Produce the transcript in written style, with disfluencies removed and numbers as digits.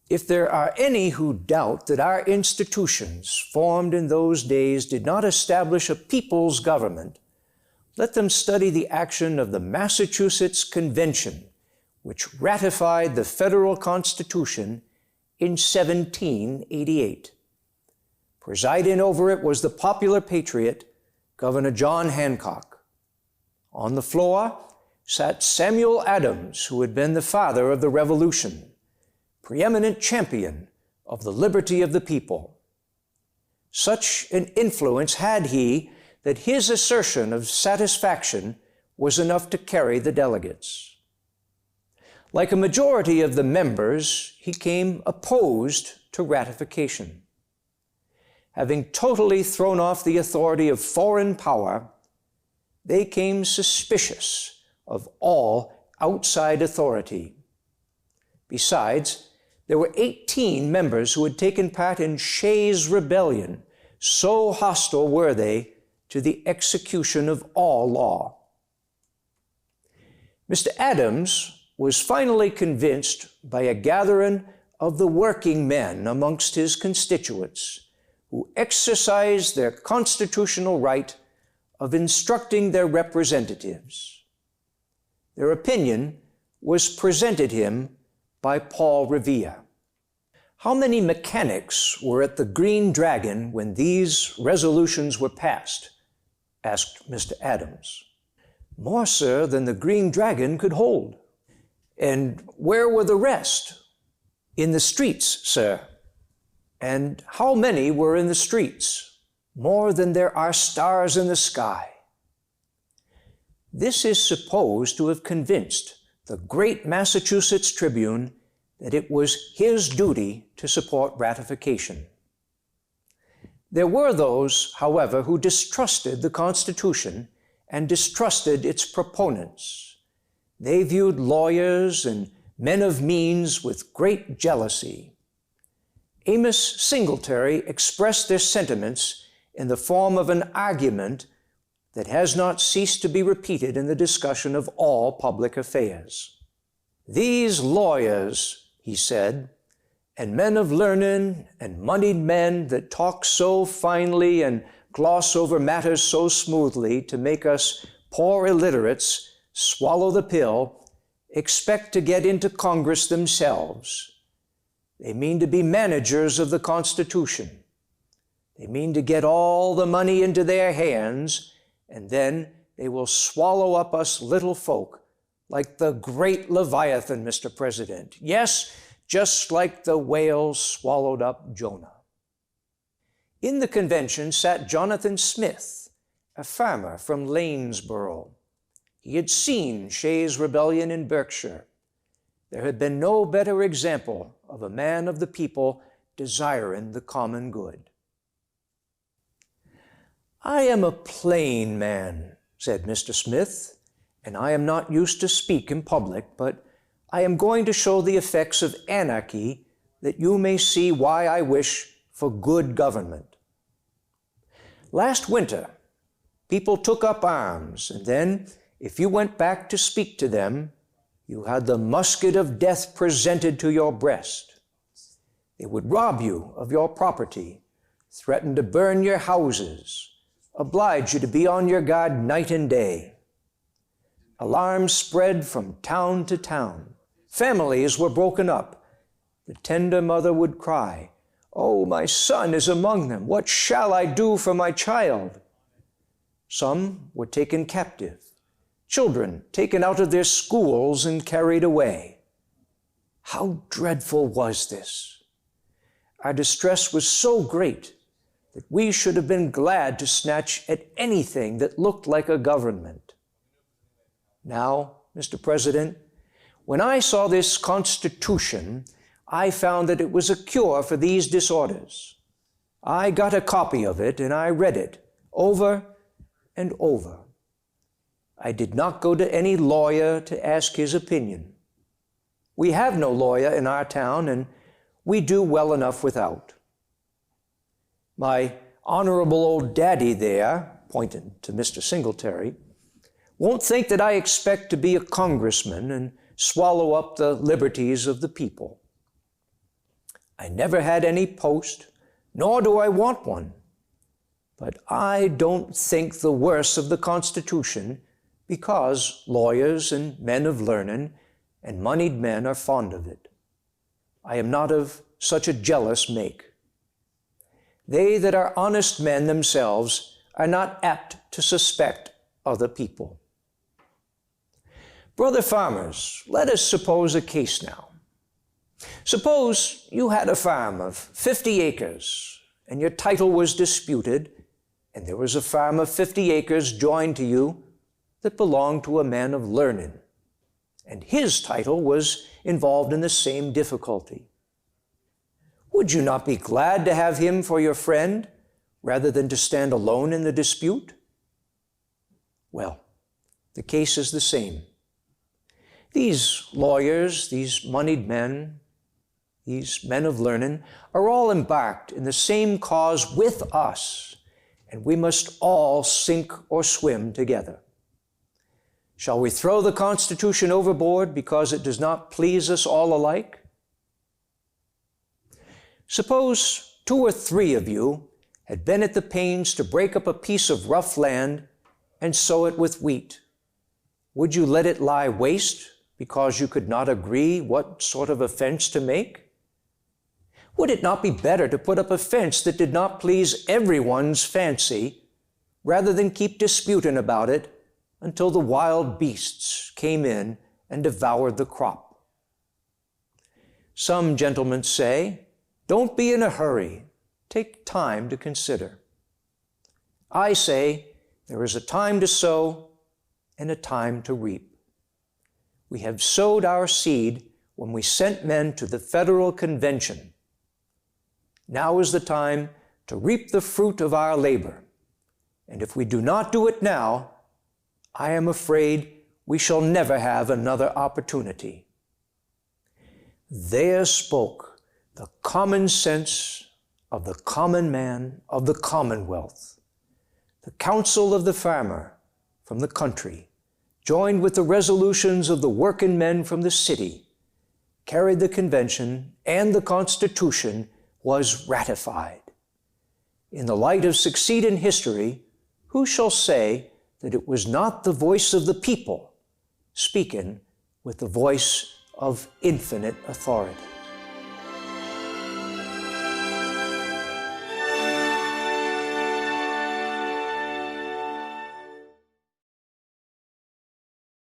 If there are any who doubt that our institutions formed in those days did not establish a people's government, let them study the action of the Massachusetts Convention, which ratified the federal Constitution in 1788. Presiding over it was the popular patriot, Governor John Hancock. On the floor sat Samuel Adams, who had been the father of the Revolution, preeminent champion of the liberty of the people. Such an influence had he that his assertion of satisfaction was enough to carry the delegates. Like a majority of the members, he came opposed to ratification. Having totally thrown off the authority of foreign power, they came suspicious of all outside authority. Besides, there were 18 members who had taken part in Shays' Rebellion. So hostile were they to the execution of all law. Mr. Adams was finally convinced by a gathering of the working men amongst his constituents who exercised their constitutional right of instructing their representatives. Their opinion was presented him by Paul Revere. How many mechanics were at the Green Dragon when these resolutions were passed? Asked Mr. Adams. More, sir, than the Green Dragon could hold. And where were the rest? In the streets, sir. And how many were in the streets? More than there are stars in the sky. This is supposed to have convinced the great Massachusetts Tribune that it was his duty to support ratification. There were those, however, who distrusted the Constitution and distrusted its proponents. They viewed lawyers and men of means with great jealousy. Amos Singletary expressed their sentiments in the form of an argument that has not ceased to be repeated in the discussion of all public affairs. These lawyers, he said, and men of learning and moneyed men that talk so finely and gloss over matters so smoothly to make us poor illiterates swallow the pill, expect to get into Congress themselves. They mean to be managers of the Constitution. They mean to get all the money into their hands, and then they will swallow up us little folk like the great Leviathan, Mr. President. Yes, just like the whale swallowed up Jonah. In the convention sat Jonathan Smith, a farmer from Lanesboro. He had seen Shays' Rebellion in Berkshire. There had been no better example of a man of the people desiring the common good. I am a plain man, said Mr. Smith, and I am not used to speak in public, but I am going to show the effects of anarchy that you may see why I wish for good government. Last winter, people took up arms, and then, if you went back to speak to them, you had the musket of death presented to your breast. They would rob you of your property, threaten to burn your houses, oblige you to be on your guard night and day. Alarms spread from town to town. Families were broken up. The tender mother would cry, "Oh, my son is among them. What shall I do for my child?" Some were taken captive. Children taken out of their schools and carried away. How dreadful was this? Our distress was so great that we should have been glad to snatch at anything that looked like a government. Now, Mr. President, when I saw this Constitution, I found that it was a cure for these disorders. I got a copy of it and I read it over and over. I did not go to any lawyer to ask his opinion. We have no lawyer in our town, and we do well enough without. My honorable old daddy there, pointing to Mr. Singletary, won't think that I expect to be a congressman and swallow up the liberties of the people. I never had any post, nor do I want one. But I don't think the worse of the Constitution because lawyers and men of learning and moneyed men are fond of it. I am not of such a jealous make. They that are honest men themselves are not apt to suspect other people. Brother farmers, let us suppose a case now. Suppose you had a farm of 50 acres, and your title was disputed, and there was a farm of 50 acres joined to you that belonged to a man of learning, and his title was involved in the same difficulty. Would you not be glad to have him for your friend, rather than to stand alone in the dispute? Well, the case is the same. These lawyers, these moneyed men, these men of learning, are all embarked in the same cause with us, and we must all sink or swim together. Shall we throw the Constitution overboard because it does not please us all alike? Suppose 2 or 3 of you had been at the pains to break up a piece of rough land and sow it with wheat. Would you let it lie waste because you could not agree what sort of a fence to make? Would it not be better to put up a fence that did not please everyone's fancy, rather than keep disputing about it until the wild beasts came in and devoured the crop? Some gentlemen say, don't be in a hurry. Take time to consider. I say, there is a time to sow and a time to reap. We have sowed our seed when we sent men to the Federal Convention. Now is the time to reap the fruit of our labor. And if we do not do it now, I am afraid we shall never have another opportunity. There spoke the common sense of the common man of the Commonwealth, the counsel of the farmer from the country, joined with the resolutions of the working men from the city, carried the convention, and the Constitution was ratified. In the light of succeeding history, who shall say that it was not the voice of the people speaking with the voice of infinite authority?